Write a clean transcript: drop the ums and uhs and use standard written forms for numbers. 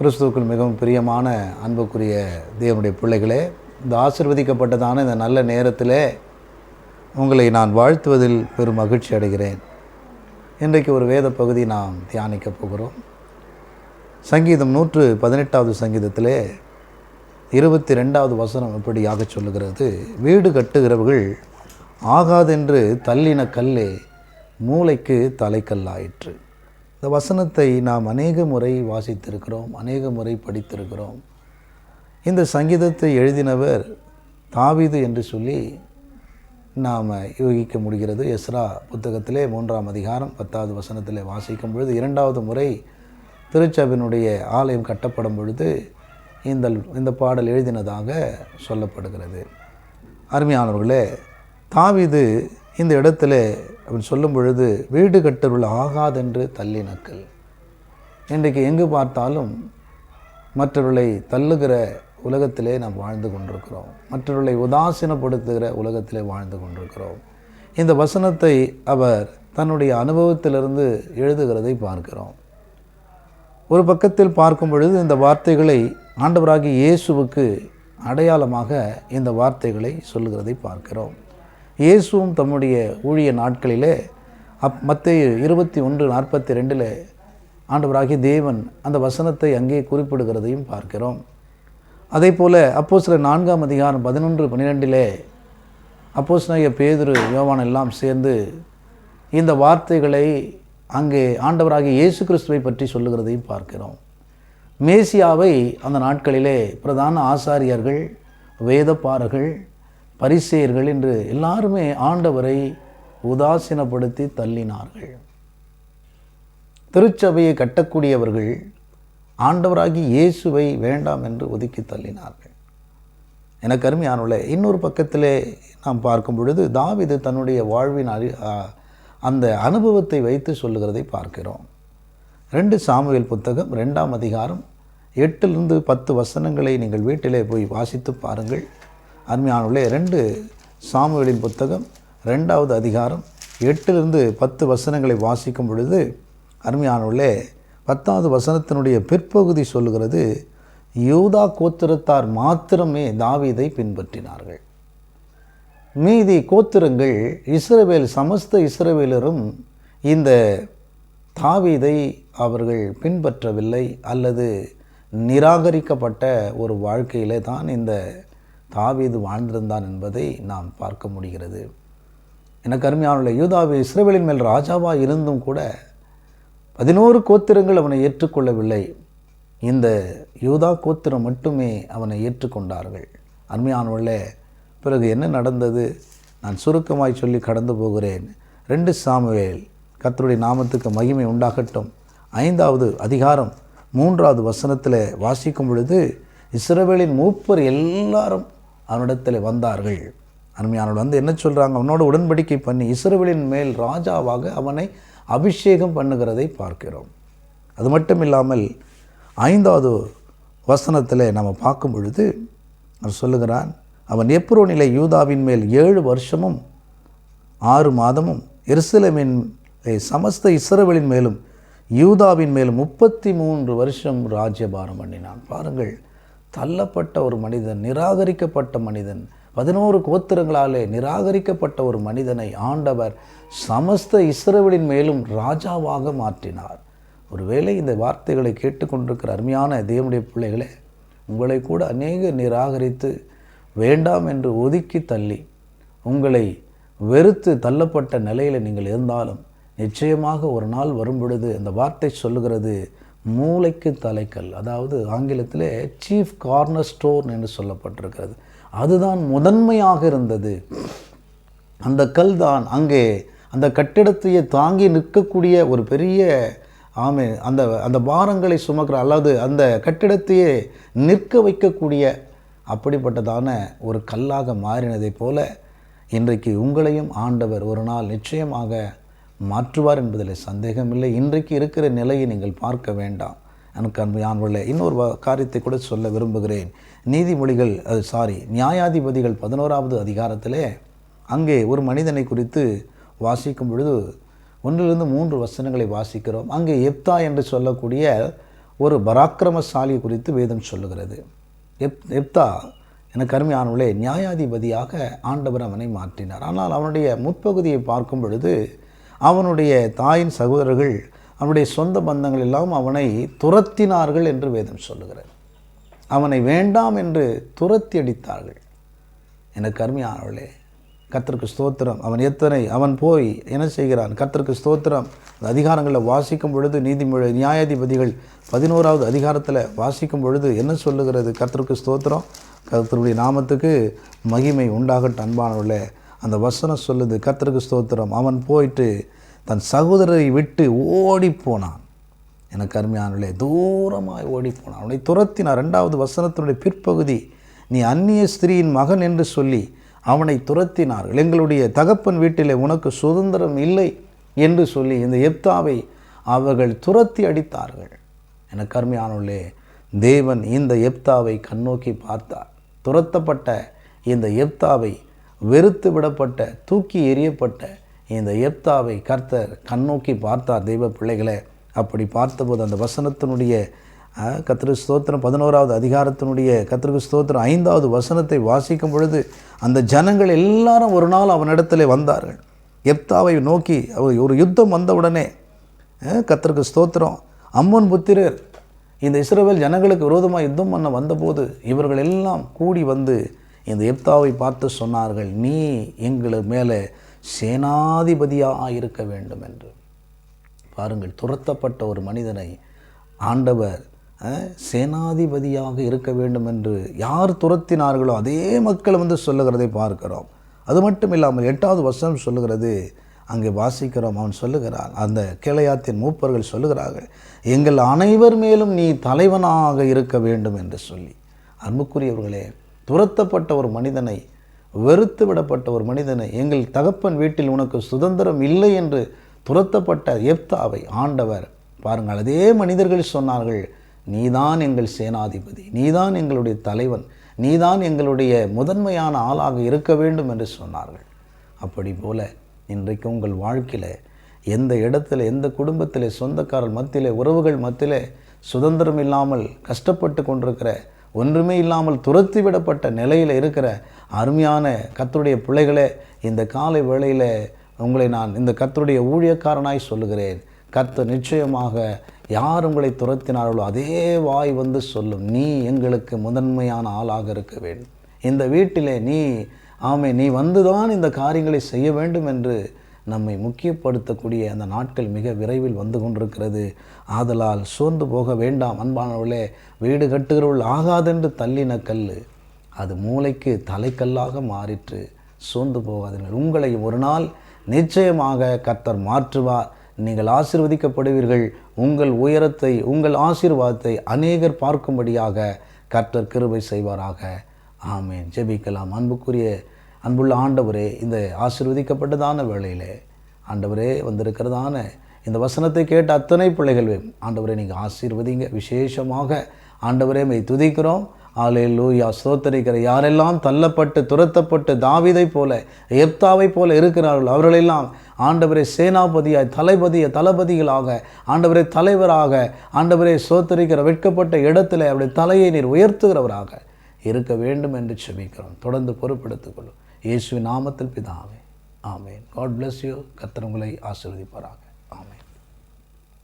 கிறிஸ்துவுக்குள் மிகவும் பிரியமான அன்புக்குரிய தேவனுடைய பிள்ளைகளே, இந்த ஆசீர்வதிக்கப்பட்டதான இந்த நல்ல நேரத்தில் உங்களை நான் வாழ்த்துவதில் பெரும் மகிழ்ச்சி அடைகிறேன். இன்றைக்கு ஒரு வேத பகுதி நாம் தியானிக்கப் போகிறோம். சங்கீதம் 118வது சங்கீதத்திலே 22வது வசனம் இப்படியாக சொல்லுகிறது: வீடு கட்டுகிறவர்கள் ஆகாதென்று தள்ளின கல்லே மூளைக்கு தலைக்கல்லாயிற்று. இந்த வசனத்தை நாம் அநேக முறை வாசித்திருக்கிறோம், அநேக முறை படித்திருக்கிறோம். இந்த சங்கீதத்தை எழுதினவர் தாவீது என்று சொல்லி நாம் யூகிக்க முடிகிறது. எஸ்ரா புத்தகத்திலே 3ஆம் அதிகாரம் 10வது வசனத்தில் வாசிக்கும் பொழுது 2வது முறை திருச்சபையினுடைய ஆலயம் கட்டப்படும் பொழுது இந்த பாடல் எழுதினதாக சொல்லப்படுகிறது. அருமையானவர்களே, தாவீது இந்த இடத்துல அவன் சொல்லும் பொழுது வீடு கட்டுள்ள ஆகாதென்று தள்ளினக்கல். இன்றைக்கு எங்கு பார்த்தாலும் மற்றவர்களை தள்ளுகிற உலகத்திலே நாம் வாழ்ந்து கொண்டிருக்கிறோம். மற்றவர்களை உதாசீனப்படுத்துகிற உலகத்திலே வாழ்ந்து கொண்டிருக்கிறோம். இந்த வசனத்தை அவர் தன்னுடைய அனுபவத்திலிருந்து எழுதுகிறதை பார்க்கிறோம். ஒரு பக்கத்தில் பார்க்கும் பொழுது இந்த வார்த்தைகளை ஆண்டவராகிய இயேசுவுக்கு அடையாளமாக இந்த வார்த்தைகளை சொல்லுகிறதை பார்க்கிறோம். இயேசுவும் தம்முடைய ஊழிய நாட்களிலே மத்தேயு 21:42 ஆண்டவராகிய தேவன் அந்த வசனத்தை அங்கே குறிப்பிடுகிறதையும் பார்க்கிறோம். அதே போல் அப்போஸ்தலர் 4ஆம் அதிகாரம் 11-12 அப்போஸ்தலனாகிய பேதுரு, யோவான் எல்லாம் சேர்ந்து இந்த வார்த்தைகளை அங்கே ஆண்டவராகிய இயேசு கிறிஸ்துவை பற்றி சொல்லுகிறதையும் பார்க்கிறோம். மேசியாவை அந்த நாட்களிலே பிரதான ஆசாரியர்கள், வேதப்பாரர்கள், பரிசேயர்கள் என்று எல்லாருமே ஆண்டவரை உதாசீனப்படுத்தி தள்ளினார்கள். திருச்சபையை கட்டக்கூடியவர்கள் ஆண்டவராகி இயேசுவை வேண்டாம் என்று ஒதுக்கி தள்ளினார்கள். எனக்கு அருமையானவர்களே, இன்னொரு பக்கத்திலே நாம் பார்க்கும் பொழுது தாவீது தன்னுடைய வாழ்வின் அந்த அனுபவத்தை வைத்து சொல்லுகிறதை பார்க்கிறோம். 2 சாமுவேல் புத்தகம் 2ஆம் அதிகாரம் 8-10 வசனங்களை நீங்கள் வீட்டிலே போய் வாசித்து பாருங்கள். அருமையானவர்களே, 2 சாமுவேலின் புத்தகம் 2வது அதிகாரம் 8-10 வசனங்களை வாசிக்கும் பொழுது அருமையானவர்களே, 10வது வசனத்தினுடைய பிற்பகுதி சொல்லுகிறது: யூதா கோத்திரத்தார் மாத்திரமே தாவீதை பின்பற்றினார்கள். மீதி கோத்திரங்கள் சமஸ்த இஸ்ரவேலரும் இந்த தாவீதை அவர்கள் பின்பற்றவில்லை, அல்லது நிராகரிக்கப்பட்ட ஒரு வாழ்க்கையிலே தான் இந்த தாவீது வாழ்ந்திருந்தான் என்பதை நாம் பார்க்க முடிகிறது. எனக்கு அருமையானவர்களே, யூதாவை இஸ்ரவேலின் மேல் ராஜாவாக இருந்தும் கூட 11 கோத்திரங்கள் அவனை ஏற்றுக்கொள்ளவில்லை. இந்த யூதா கோத்திரம் மட்டுமே அவனை ஏற்றுக்கொண்டார்கள். அருமையானவர்களே, பிறகு என்ன நடந்தது? நான் சுருக்கமாய் சொல்லி கடந்து போகிறேன். 2 சாமுவேல், கர்த்தருடைய நாமத்துக்கு மகிமை உண்டாகட்டும், 5வது அதிகாரம் 3வது வசனத்தில் வாசிக்கும் பொழுது இஸ்ரவேலின் மூப்பர் எல்லாரும் அவனிடத்தில் வந்தார்கள். அருமையானவர்கள் வந்து என்ன சொல்கிறாங்க? அவனோட உடன்படிக்கை பண்ணி இஸ்ரவேலின் மேல் ராஜாவாக அவனை அபிஷேகம் பண்ணுகிறதை பார்க்கிறோம். அது மட்டும் இல்லாமல் 5வது வசனத்தில் நம்ம பார்க்கும் பொழுது அவன் சொல்லுகிறான், அவன் எப்ரோனிலே யூதாவின் மேல் 7 வருஷமும் 6 மாதமும் எருசலேமின் சமஸ்த இஸ்ரவேலின் மேலும் யூதாவின் மேலும் 33 வருஷம் ராஜ்யபாரம் பண்ணினான். பாருங்கள், தள்ளப்பட்ட ஒரு மனிதன், நிராகரிக்கப்பட்ட மனிதன், 11 கோத்திரங்களாலே நிராகரிக்கப்பட்ட ஒரு மனிதனை ஆண்டவர் சமஸ்த இஸ்ரவேலின் மேலும் ராஜாவாக மாற்றினார். ஒருவேளை இந்த வார்த்தைகளை கேட்டுக்கொண்டிருக்கிற அருமையான தேவனுடைய பிள்ளைகளே, உங்களை கூட அநேக நிராகரித்து வேண்டாம் என்று ஒதுக்கி தள்ளி உங்களை வெறுத்து தள்ளப்பட்ட நிலையில் நீங்கள் இருந்தாலும் நிச்சயமாக ஒரு நாள் வரும் பொழுது அந்த வார்த்தை சொல்லுகிறது, மூளைக்கு தலைக்கல். அதாவது ஆங்கிலத்திலே சீஃப் கார்னர் ஸ்டோன் என்று சொல்லப்பட்டிருக்கிறது. அதுதான் முதன்மையாக இருந்தது. அந்த கல் தான் அங்கே அந்த கட்டிடத்தையே தாங்கி நிற்கக்கூடிய ஒரு பெரிய அந்த பாரங்களை சுமக்கிற, அல்லது அந்த கட்டிடத்தையே நிற்க வைக்கக்கூடிய அப்படிப்பட்டதான ஒரு கல்லாக மாறினதை போல இன்றைக்கு உங்களையும் ஆண்டவர் ஒரு நாள் நிச்சயமாக மாற்றுவார் என்பதில் சந்தேகமில்லை. இன்றைக்கு இருக்கிற நிலையை நீங்கள் பார்க்க வேண்டாம். எனக்கு அன்புள்ள இன்னொரு காரியத்தை கூட சொல்ல விரும்புகிறேன். நியாயாதிபதிகள் 11வது அதிகாரத்திலே அங்கே ஒரு மனிதனை குறித்து வாசிக்கும் பொழுது 1-3 வசனங்களை வாசிக்கிறோம். அங்கே எப்தா என்று சொல்லக்கூடிய ஒரு பராக்கிரமசாலி குறித்து வேதம் சொல்லுகிறது. எப்தா எனக்கு அருமையானவர்களே, நியாயாதிபதியாக ஆண்டவர் அவனை மாற்றினார். ஆனால் அவனுடைய முற்பகுதியை பார்க்கும் பொழுது அவனுடைய தாயின் சகோதரர்கள், அவனுடைய சொந்த பந்தங்கள் எல்லாம் அவனை துரத்தினார்கள் என்று வேதம் சொல்லுகிறது. அவனை வேண்டாம் என்று துரத்தி அடித்தார்கள். எனக்கு அருமையானவர்களே, கர்த்தருக்கு ஸ்தோத்திரம். அவன் போய் என்ன செய்கிறான்? கர்த்தருக்கு ஸ்தோத்திரம். அதிகாரங்களில் வாசிக்கும் பொழுது நியாயாதிபதிகள் 11வது அதிகாரத்தில் வாசிக்கும் பொழுது என்ன சொல்லுகிறது? கர்த்தருக்கு ஸ்தோத்திரம், கர்த்தருடைய நாமத்துக்கு மகிமை உண்டாகட்டும். அன்பானவர்களே, அந்த வசனம் சொல்லுது, கர்த்தருக்கு ஸ்தோத்திரம். அவன் போயிட்டு தன் சகோதரரை விட்டு ஓடிப்போனான். எனக்கு அருமையானவர்களே, தூரமாய் ஓடிப்போனான். அவனை துரத்தினார். 2வது வசனத்தினுடைய பிற்பகுதி, நீ அந்நிய ஸ்திரீயின் மகன் என்று சொல்லி அவனை துரத்தினார்கள். எங்களுடைய தகப்பன் வீட்டிலே உனக்கு சுதந்திரம் இல்லை என்று சொல்லி இந்த எப்தாவை அவர்கள் துரத்தி அடித்தார்கள். எனக்கு அருமையானவர்களே, தேவன் இந்த எப்தாவை கண்ணோக்கி பார்த்தார். துரத்தப்பட்ட இந்த எப்தாவை, வெறுத்து விடப்பட்ட, தூக்கி எறியப்பட்ட இந்த எப்தாவை கர்த்தர் கண்ணோக்கி பார்த்தார். தெய்வ பிள்ளைகளே, அப்படி பார்த்தபோது அந்த வசனத்தினுடைய கர்த்தருக்கு ஸ்தோத்திரம் 11வது அதிகாரத்தினுடைய கர்த்தருக்கு ஸ்தோத்திரம் 5வது வசனத்தை வாசிக்கும் பொழுது, அந்த ஜனங்கள் எல்லாரும் ஒரு நாள் அவனிடத்தில் வந்தார்கள். எப்தாவை நோக்கி ஒரு யுத்தம் வந்தவுடனே, கர்த்தருக்கு ஸ்தோத்திரம், அம்மோன் புத்திரர் இந்த இஸ்ரவேல் ஜனங்களுக்கு விரோதமாக யுத்தம் பண்ண வந்தபோது இவர்கள் எல்லாம் கூடி வந்து இந்த எப்தாவை பார்த்து சொன்னார்கள், நீ எங்கள் மேலே சேனாதிபதியாக இருக்க வேண்டும் என்று. பாருங்கள், துரத்தப்பட்ட ஒரு மனிதனை ஆண்டவர் சேனாதிபதியாக இருக்க வேண்டும் என்று யார் துரத்தினார்களோ அதே மக்கள் வந்து சொல்லுகிறதை பார்க்கிறோம். அது மட்டும் இல்லாமல் 8வது வசனம் சொல்லுகிறது, அங்கே வாசிக்கிறோம், அவன் சொல்லுகிறான், அந்த கேளையாத்தின் மூப்பர்கள் சொல்லுகிறார்கள், எங்கள் அனைவர் மேலும் நீ தலைவனாக இருக்க வேண்டும் என்று சொல்லி. அன்புக்குரியவர்களே, துரத்தப்பட்ட ஒரு மனிதனை, வெறுத்து விடப்பட்ட ஒரு மனிதனை, எங்கள் தகப்பன் வீட்டில் உனக்கு சுதந்திரம் இல்லை என்று துரத்தப்பட்ட எப்தாவை ஆண்டவர் பாருங்கள், அதே மனிதர்கள் சொன்னார்கள், நீதான் எங்கள் சேனாதிபதி, நீதான் எங்களுடைய தலைவன், நீதான் எங்களுடைய முதன்மையான ஆளாக இருக்க வேண்டும் என்று சொன்னார்கள். அப்படி போல இன்றைக்கு உங்கள் வாழ்க்கையில் எந்த இடத்துல, எந்த குடும்பத்தில், சொந்தக்காரர் மத்தியில், உறவுகள் மத்தியில் சுதந்திரம் இல்லாமல் கஷ்டப்பட்டு கொண்டிருக்கிற, ஒன்றுமே இல்லாமல் துரத்தி விடப்பட்ட நிலையில் இருக்கிற அருமையான கர்த்தருடைய பிள்ளைகளே, இந்த காலை வேளையில் உங்களை நான் இந்த கர்த்தருடைய ஊழியக்காரனாய் சொல்லுகிறேன். கர்த்தர் நிச்சயமாக யார் உங்களை துரத்தினார்களோ அதே வாய் வந்து சொல்லும், நீ எங்களுக்கு முதன்மையான ஆளாக இருக்க வேண்டும், இந்த வீட்டிலே நீ வந்துதான் இந்த காரியங்களை செய்ய வேண்டும் என்று நம்மை முக்கியப்படுத்தக்கூடிய அந்த நாட்கள் மிக விரைவில் வந்து கொண்டிருக்கிறது. ஆதலால் சோர்ந்து போக வேண்டாம். அன்பானவர்களே, வீடு கட்டுகிறவள் ஆகாதென்று தள்ளின கல் அது மூளைக்கு தலைக்கல்லாக மாறிற்று. சோர்ந்து போகாதீர்கள். உங்களை ஒரு நாள் நிச்சயமாக கர்த்தர் மாற்றுவார். நீங்கள் ஆசீர்வதிக்கப்படுவீர்கள். உங்கள் உயரத்தை, உங்கள் ஆசீர்வாதத்தை அநேகர் பார்க்கும்படியாக கர்த்தர் கிருபை செய்வாராக. ஆமேன். ஜெபிக்கலாம். அன்புள்ள ஆண்டவரே, இந்த ஆசீர்வதிக்கப்பட்டதான வேளையிலே ஆண்டவரே வந்திருக்கிறதான இந்த வசனத்தை கேட்ட அத்தனை பிள்ளைகள் ஆண்டவரே நீங்கள் ஆசீர்வதிங்க. விசேஷமாக ஆண்டவரே மெய் துதிக்கிறோம். அல்லேலூயா, ஸ்தோத்திரிக்கிற யாரெல்லாம் தள்ளப்பட்டு துரத்தப்பட்டு தாவீதை போல எப்தாவை போல இருக்கிறார்கள் அவர்களெல்லாம் ஆண்டவரே சேனாபதியாய் தளபதிகளாக ஆண்டவரே தலைவராக ஆண்டவரே ஸ்தோத்திரிக்கிற வெட்கப்பட்ட இடத்துல அவருடைய தலையை நீர் உயர்த்துகிறவராக இருக்க வேண்டும் என்று செபிக்கிறோம். தொடர்ந்து பொறுப்பெடுத்துக் கொள்ளும். இயேசுவின் நாமத்தில் பிதாவே, ஆமேன். God bless you. கர்த்தர் உங்களை ஆசீர்வதிப்பாராக.